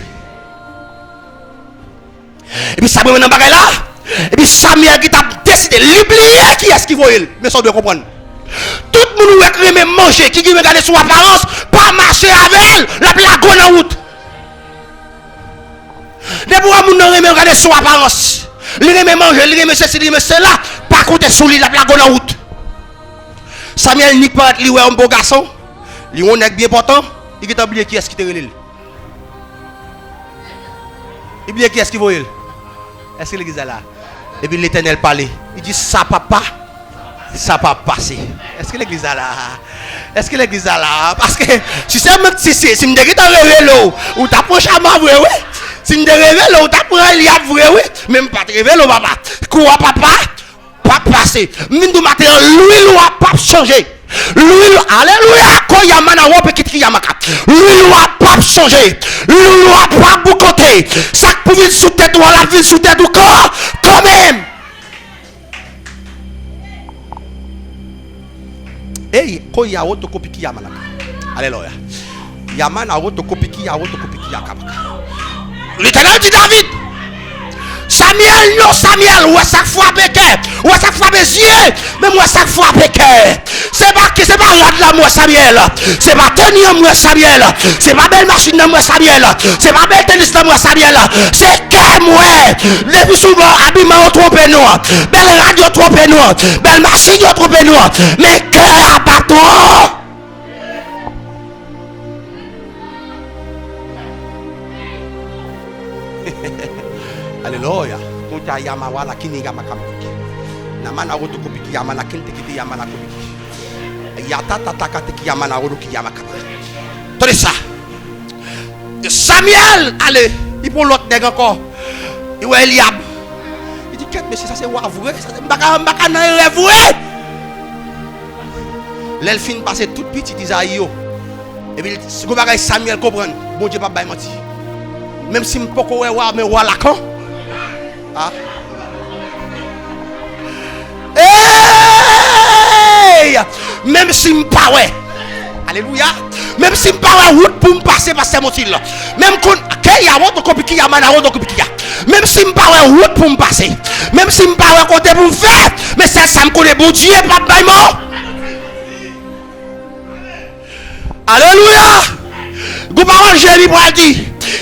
S1: Et puis ça me met dans le bagage là. Et puis Samuel qui a décidé l'oublier qui est-ce qu'il faut il. Mais ça doit comprendre. Tout le monde qui aime manger, qui aime regarder son apparence, pas marcher avec elle, la plaque en route. Depuis que les gens aiment regarder son apparence, ils aiment manger, ils aiment ceci, ils aiment cela, pas compter sur lui, la plaque en route. Samuel n'y pas lui un beau garçon, lui on est bien portant, il a oublié qui est-ce qui te relève. Il oublie qui est-ce qu'il faut il. Est-ce que l'église est là? Et puis l'Éternel parlait. Il dit ça papa, ça va passer. Est-ce que l'église est là? Est-ce que l'église est là? Parce que si c'est même si je me dis que tu as rêvé l'eau, ou tu as approché à ma vrai, oui. Si je me dis rêvé l'eau, tu as pris un liab vrai, oui. Même pas te rêver l'eau, papa. Quoi papa? Pas passer. Même du matin, l'huile n'a pas changé. L'huile, alléluia, quand il y a mana wop qui yamaka. L'huile n'a pas changé. L'huile n'a pas boucoté. Ça peut vivre sous tête ou la vie sous tête du corps, quand même. Et quand il y a autre copie qui yamaka. Alléluia. Yamana autre copie qui yamaka. L'Éternel dit David. Samuel, non Samuel, ou à chaque fois péché, ou à chaque fois mes yeux, même ou à chaque fois péché. C'est pas rad la moi Samuel, c'est pas tenir moi Samuel, c'est pas belle machine de moi Samuel, c'est pas belle tennis de moi Samuel, c'est que moi. Les plus souvent, habillement trompé nous, belle radio trompé nous, belle machine trompé nous, mais cœur à bâton. Alléluia. Kuta yama wala kini yama kamiki. Namana roto kopiki yama na kente kiti yama na kopiki. Yata tata kati yama na roto ki yama kamiki. Tenez ça. Samuel, allez, il prend l'autre nègre encore. Il voit Eliab. Il dit qu'est-ce que ça c'est vrai, ça c'est mbaka na vrai. L'elfine passait toute petite Isaïe. Et puis ce que Samuel comprend, bon Dieu pas bail menti. Même si m'poko ouais mais voilà quand. Ah. Hey! Même si je pas ouais. Alléluia. Même si je pas ouais route pour me passer par ces motifs là. Même quand il y a autre copie qui a manaro donc copie. Même si je pas ouais route pour me passer. Même si je pas ouais côté pour me faire, mais c'est ça me connaît bon Dieu pas baillement. Alléluia. Gouvernement Jérémie pour dire.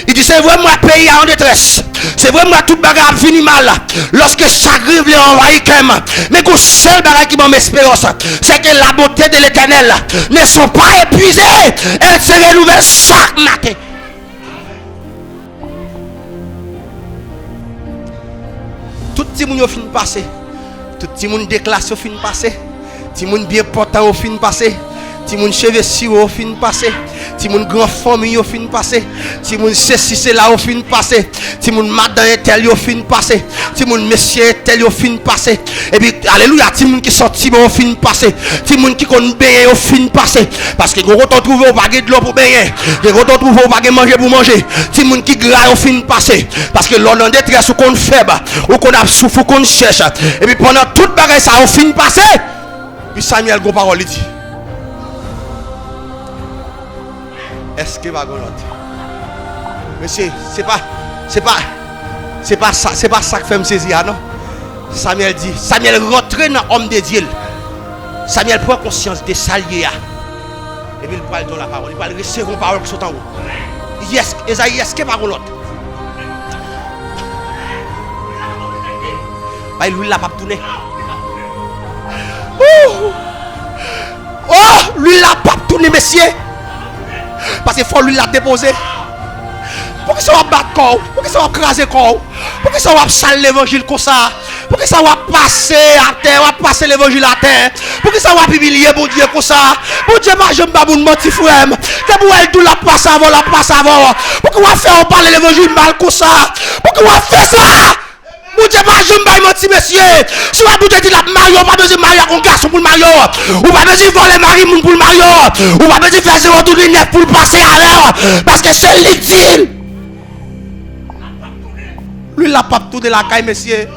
S1: Il dit c'est vraiment un pays en détresse. C'est vraiment tout bagarre fini mal. Lorsque chaque rive les envahit comme. Mais le seul bagarre qui m'a espérance, c'est que la beauté de l'Éternel ne sont pas épuisées. Elles se renouvellent chaque matin. Tout le monde fin passé. Tout le monde déclassé au fin passé. Tout le monde bien portant au fin passé. Ti moun cheve si au fin passé. Ti moun grand famille au fin passé. Ti moun ceci c'est là au fin passé. Ti moun madame tel au fin passé. Ti moun monsieur tel au fin passé. Et puis alléluia, ti moun qui sorti au fin passé. Ti moun qui kon baigner au fin passé parce que gros on trouve au pas de l'eau pour baigner. Gros on trouve au pas manger pour manger. Ti moun qui gras au fin passé parce que l'on en détresse ou qu'on faible ou qu'on a souffre ou qu'on cherche. Et puis pendant toute bagaille ça au fin passé. Puis Samuel go parole dit. Est-ce que va l'autre? Monsieur, c'est pas ça que fait me saisir, non? Samuel dit, Samuel rentre dans l'homme de Dieu. Samuel prend conscience de salier. Et puis il parle dans la parole, il parle recevoir la parole qui sont en haut. Yes, Esaïe, est-ce que va l'autre? Bah, lui, il n'a pas tourné. Oh, lui, il n'a pas tourné, messieurs. Parce qu'il faut lui la déposer. Pour que ça va battre corps, pour que ça va craser corps, pour que ça va saler l'évangile comme ça, pour que ça va passer à terre, va passer l'évangile à terre, pour que ça va publier bon Dieu comme ça. Bon Dieu, moi je me bats pour mon petit frère. Que pour elle tout la passe avant, la passe avant. Pour que va faire parler l'évangile mal comme ça. Pour que va faire ça. Bon Dieu, moi je me bats mon petit monsieur. Si vous avez dit la Mario, pas besoin de Mario avec un garçon pour le Mario. Ou pas besoin de voler Marie pour le Mario. Ou pas besoin de faire 0 tour de net pour le passer à l'heure. Parce que c'est l'utile. Lui, il n'a pas tout de la caille, monsieur.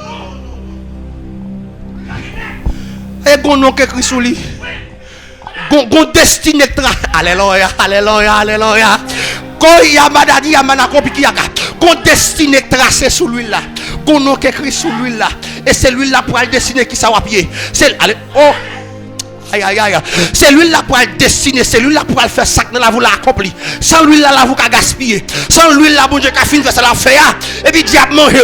S1: Et bon nom qui écrit sur lui. Gon destiné. Alléluia, alléluia, alléluia. Quand il y a madadi, il y a manako, puis il y a gon destiné tracé sur lui là. Gon nom qui écrit sur lui là. Et c'est lui là pour le dessiner qui ça va pied. C'est oh. Aïe aïe aïe. C'est lui là pour le dessiner, c'est lui là pour le faire ça que la vous l'accompli. Sans lui là vous gaspiller. Sans lui là bon Dieu qu'a fini faire ça la faire et puis diable manger.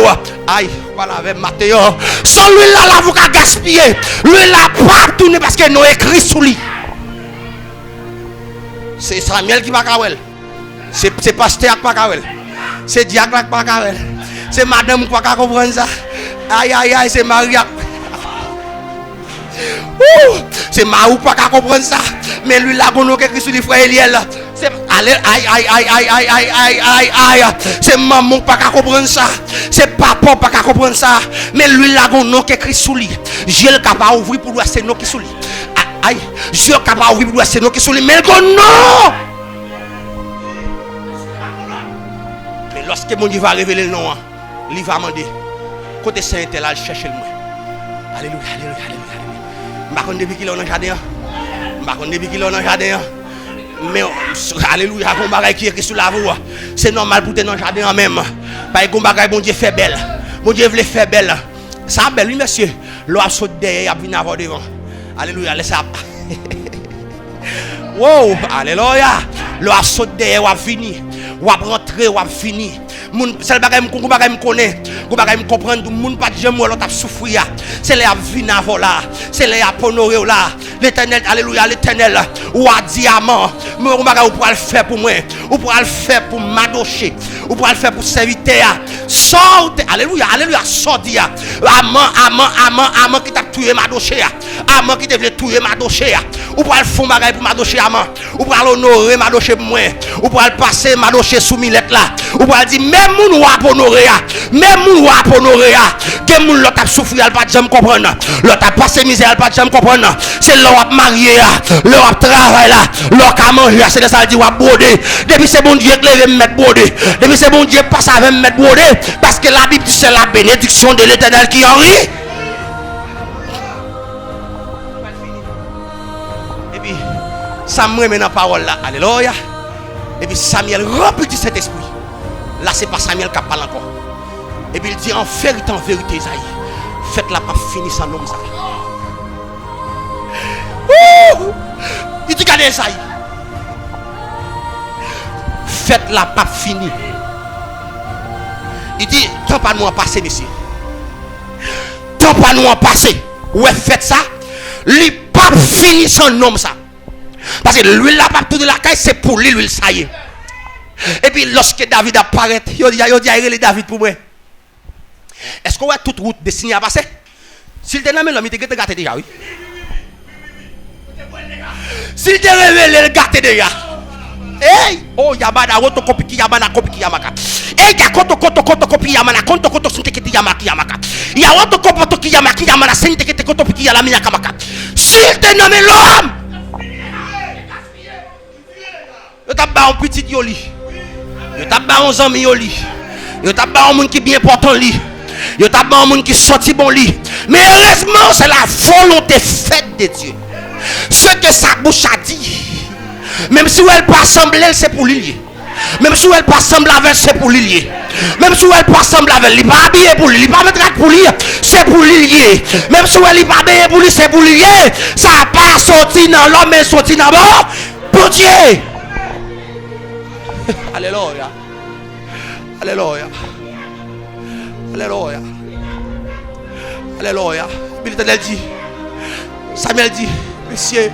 S1: Aïe, voilà avec Matthéo. Sans lui là vous gaspiller. Lui là pas tourner parce que nous écrit sous lui. C'est Samuel qui va kawel. C'est pasteur qui va kawel. C'est diacre qui va kawel. C'est madame qui va comprendre ça. Aïe aïe aïe, c'est Maria. C'est Mahou pas qu'à comprendre ça. Mais lui là qu'on a écrit sur les frères Eliel. C'est aïe aïe aïe aïe aïe aïe aïe aïe aïe. C'est maman pas qu'à comprendre ça. C'est papa pas qu'à comprendre ça. Mais lui là qu'on a écrit sur lui. J'ai le capable ouvrir pour lui c'est nous qui sur lui. Aïe, j'ai le capable ouvrir pour lui c'est nous qui sur lui. Mais non. Mais lorsque mon Dieu va révéler le nom, il va demander côté saint tel là chercher le moi. Alléluia alléluia alléluia. Je ne sais pas depuis qu'il est dans le jardin. Je ne sais pas depuis qu'il est dans le jardin. Mais alléluia, il y a un bagage qui est sur la voie. C'est normal pour être dans le jardin même. Parce que bagage bon Dieu fait belle. Bon Dieu veut faire belle. Ça belle, oui monsieur. L'eau a sauté derrière, il a venu avant devant. Alléluia, laissez ça. Wow, alléluia. L'eau a sauté derrière, il a fini. Il a rentré, il a fini. C'est le bagage me connaît. Le bagage me comprend. Tout le monde pas de jamais l'autre a souffrir. C'est les vin avant là. C'est les honorer là. L'éternel, alléluia, l'éternel. Ou à diamant. Mais on va le faire pour moi. Ou pour le faire pour m'adocher. Ou pour le faire pour serviteur. Sortez, alléluia, alléluia, sortez. Amant qui t'a tué m'adocher. Amant qui devait tuer m'adocher. Ou pour le faire bagage pour m'adocher amant. Ou pour l'honorer m'adocher pour moi. Ou pour le passer m'adocher sous millette là. Ou pour dire même moun wa honorer. Même moun wa honorer. Que moun l'autre a souffrir, elle pas jamais comprendre. L'autre a passé misère, elle pas jamais comprendre. C'est l'autre marié, l'autre travail là, l'autre a mangé, c'est de ça dit wa broder. Depuis c'est bon Dieu que lever me mettre broder. Depuis c'est bon Dieu passe avec me mettre broder parce que la Bible dit c'est la bénédiction de l'Éternel qui en rit. Et puis ça me remet dans la parole là. Alléluia. Et puis Samuel rempli de cet esprit. Là c'est pas Samuel qui parle encore. Et puis il dit en vérité Isaïe, faites-la pas finir sans l'homme ça. Il dit regardez Isaïe, faites-la pas finir. Il dit tant pas nous en passer ici. Tant pas nous en passer. Ouais faites ça. Lui pas finir sans l'homme ça. Parce que l'huile là pas tout de la caille c'est pour lui l'huile ça y est. Et puis lorsque David apparaît, il dit David pour moi. Est-ce qu'on a toute route destinée à passer? S'il te nomme l'homme, il te gâté déjà, oui. S'il te révèle le gâté déjà. Hey, oh yabana roto kopiki yamana kopiki yamaka. Hey, ya koto kopi yamana koto sinteketi yamaki yamaka. Ya roto kopoto ki yamaki yamana sinteketi koto piki yalamina kamaka. S'il te nomme l'homme. Yo t'a ba un petit yoli. Yo t'a ba un ami yoli. Yo t'a ba un monde qui bien portant li. Yo t'a ba un monde qui sorti bon li. Mais heureusement, c'est la volonté faite de Dieu. Ce que sa bouche a dit. Même si elle pas sembler, c'est pour lui. Même si elle pas sembler avec, c'est pour lui. Même si elle pas sembler avec, il pas habillé pour lui, il pas mettre pour lui, c'est pour lui. Même si elle pas habillé pour lui, c'est pour lui. Ça n'a pas sorti dans l'homme, mais sorti dans l'homme pour Dieu. Alléluia. Alléluia. Alléluia. Alléluia. L'Éternel dit, Samuel dit, monsieur,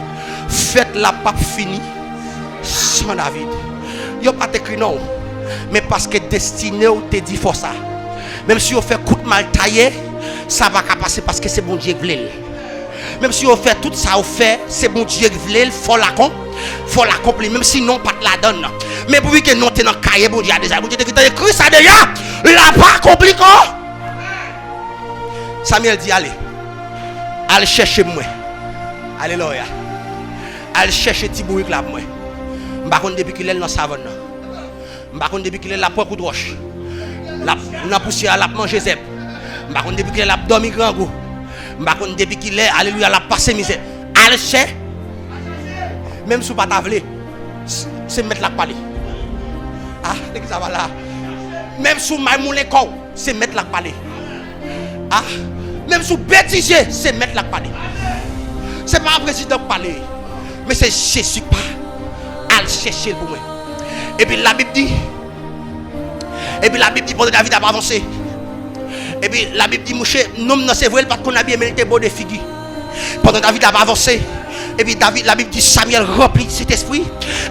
S1: faites la pape finie sans David. Il n'y a pas écrit non. Mais parce que destiné te dit faut ça. Même si on fait coup de mal taillé, ça va pas passer parce que c'est bon Dieu qui veut. Même si on fait tout ça, on fait, c'est bon Dieu qui veut, faut l'accomplir. Même si non, pas la donne. Mais pour que non, t'es dans le cahier, bon Dieu a déjà. Bon Dieu a écrit ça déjà. Il n'a pas accompli quoi. Samuel dit allez chercher moi. Alléluia. Allez chercher Tibourik là moi. M'pa konn depuis qu'il est dans savane. M'pa konn depuis qu'il est la poire coup de roche. La poussière la manger zèbre. M'pa konn depuis qu'il est la dormi grand goût. M'pa konn depuis qu'il est alléluia la passer misère. Allez chercher. Même sous pas t'avler. C'est mettre la parler. Ah, ça va là. Même sous maimoulé corps, c'est mettre la parler. Ah, même sous bêtisier, c'est mettre la parler. C'est pas un président parler, mais c'est Jésus pas. Al chercher pour moi. Et puis la Bible dit, pendant David a avancé. Et puis la Bible dit, mon cher, non, c'est vrai, parce qu'on a bien mérité beau de figure. Pendant David a avancé. Et puis David, la Bible dit, Samuel remplit cet esprit.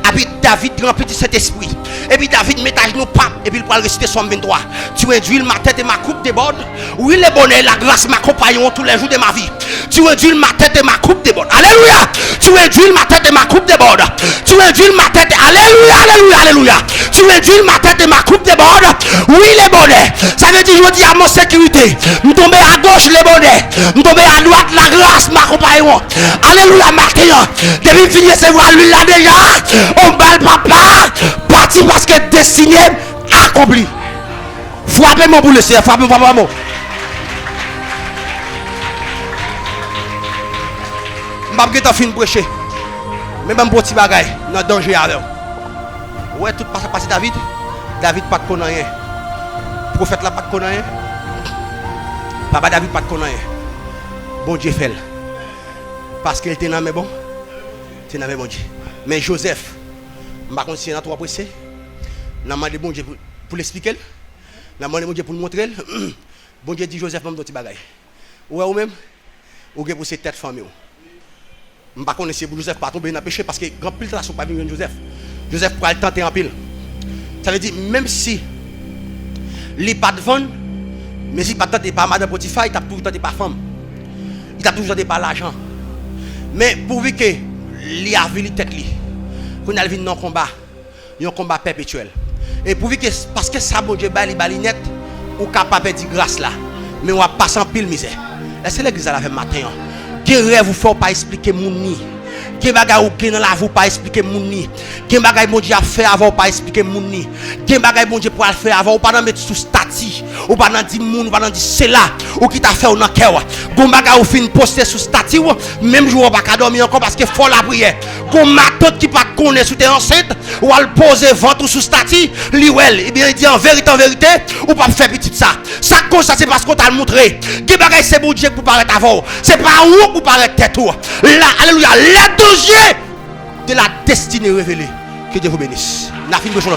S1: Et puis David remplit cet esprit. Et puis David met à genoux pape. Et puis il peut réciter Somme 23. Tu induis ma tête et ma coupe déborde. Oui, le bonheur, la grâce m'accompagneront tous les jours de ma vie. Tu induis ma tête et ma coupe déborde. Alléluia. Tu induis ma tête et ma coupe déborde. Tu induis ma tête. Alléluia, alléluia, alléluia. Tu induis ma tête et ma coupe déborde. Oui, le bonheur. Ça veut dire, je dis à mon sécurité. Nous tomber à gauche, le bonheur. Nous tomber à droite, la grâce m'accompagneront. Alléluia, matin. Depuis finir ce voir lui là déjà. On bat le papa. Parti parce que destiné accompli. Frappez-moi pour le Seigneur. Frappez-moi pour moi. Je ne vais pas fin prêcher. Mais même pour petit bagay, dans danger avec. Ouais, tout passe David. David pas de connaître rien. Prophète là pas de connaître rien. Papa David pas de connaître rien. Bon Dieu fait. Parce qu'il était dans mes bon. C'est dans mes bon Dieu. Mais Joseph, je ne sais pas si trop pressé. Je demande bon Dieu pour l'expliquer. Je demande bon Dieu pour le montrer. Bon Dieu dit Joseph, même petit bagay. Ou même, ou pour ses têtes famille. Je ne sais pas si Joseph pas tomber dans le péché parce que grand pile ne sont pas venus Joseph. Joseph pourra le tenter en pile. Ça veut dire même si il n'est pas de vendre, mais s'il n'est pas tenté par Madame Potiphar, il t'a toujours tenté par femme. Il t'a toujours tenté par l'argent. Mais pourvu que il a vu la tête, qu'on a vu dans un combat perpétuel. Et pourvu que, parce que ça, bon Dieu, il balinette, ou capable de grâce là, mais on va passer en pile misère. Est-ce que l'église a fait matin? Quel rêve vous faut pas expliquer mon nid? Quel bagay ou dans la vous pas expliquer mon nid? Quel bagay bon Dieu a fait avant pas expliquer mon nid? Quel bagay bon Dieu pour le faire avant ou pas mettre sous statut? Ou pas dans 10 moun, ou pas dans 10 c'est là ou qui t'a fait au cœur. Gon bagay ou fin poster sous statut même jour pas ka dormir encore parce que faut la prière. Gon matot qui pas connaît sous tes enceinte ou al poser ventre sous statut, li wel. Et bien il dit en vérité ou pas faire petit ça. Ça cause ça c'est parce qu'on t'a montré. Quel bagay c'est bon Dieu pour paraître avant. C'est pas ou pour paraître tête ou. Là alléluia, les dossiers de la destinée révélée. Que Dieu vous bénisse. La fin de son